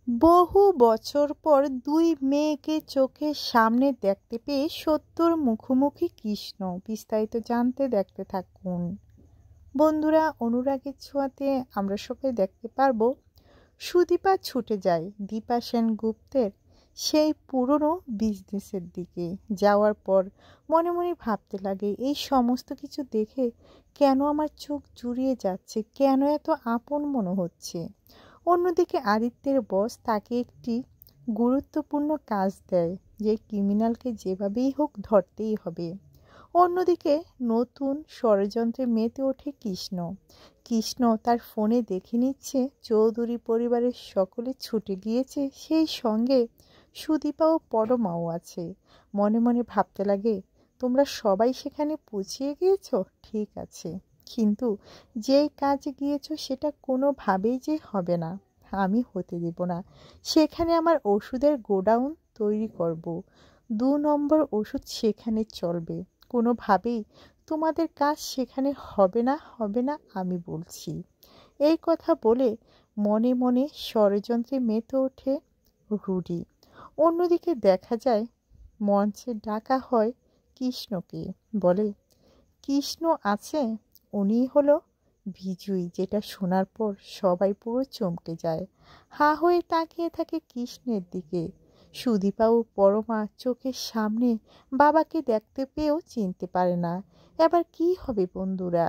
বহু বছর পর দুই মেয়েকে চোখের সামনে দেখতে পেয়ে সত্যর মুখোমুখি কৃষ্ণ। বিস্তারিত জানতে দেখতে থাকুন বন্ধুরা। অনুরাগের ছোঁয়াতে আমরা সবাই দেখতে পারবো সুদীপা ছুটে যায় দীপা সেনগুপ্তের সেই পুরনো বিজনেসের দিকে। যাওয়ার পর মনে মনে ভাবতে লাগে, এই সমস্ত কিছু দেখে কেন আমার চোখ জুড়িয়ে যাচ্ছে, কেন এত আপন মনে হচ্ছে। অন্যদিকে আদিত্যের বস তাকে একটি গুরুত্বপূর্ণ কাজ দেয়, যে ক্রিমিনালকে যেভাবেই হোক ধরতেই হবে। অন্যদিকে নতুন ষড়যন্ত্রে মেতে ওঠে কৃষ্ণ। কৃষ্ণ তার ফোনে দেখে নিচ্ছে চৌধুরী পরিবারের সকলে ছুটে গিয়েছে, সেই সঙ্গে সুদীপা ও পরমাও আছে। মনে মনে ভাবতে লাগে, তোমরা সবাই সেখানে পৌঁছিয়ে গিয়েছো ঠিক আছে, কিন্তু যেই কাজে গিয়েছো সেটা কোনোভাবেই যে হবে না, আমি হতে দেব না। সেখানে আমার ওষুধের গোডাউন তৈরি করব, 2 নম্বর ওষুধ সেখানে চলবে। কোনোভাবেই তোমাদের কাজ সেখানে হবে না, হবে না আমি বলছি। এই কথা বলে মনে মনে ষড়যন্ত্রে মেতে ওঠে রুডি। অন্যদিকে দেখা যায় মঞ্চে ডাকা হয় কৃষ্ণকে। বলে, কৃষ্ণ আছে, উনি হলো বিজয়ী। যেটা শোনার পর সবাই পুরো চমকে যায়, হা হয়ে তাকিয়ে থাকে কৃষ্ণের দিকে। সুদীপা ও পরমা চোখের সামনে বাবাকে দেখতে পেয়েও চিনতে পারে না। এবার কি হবে বন্ধুরা?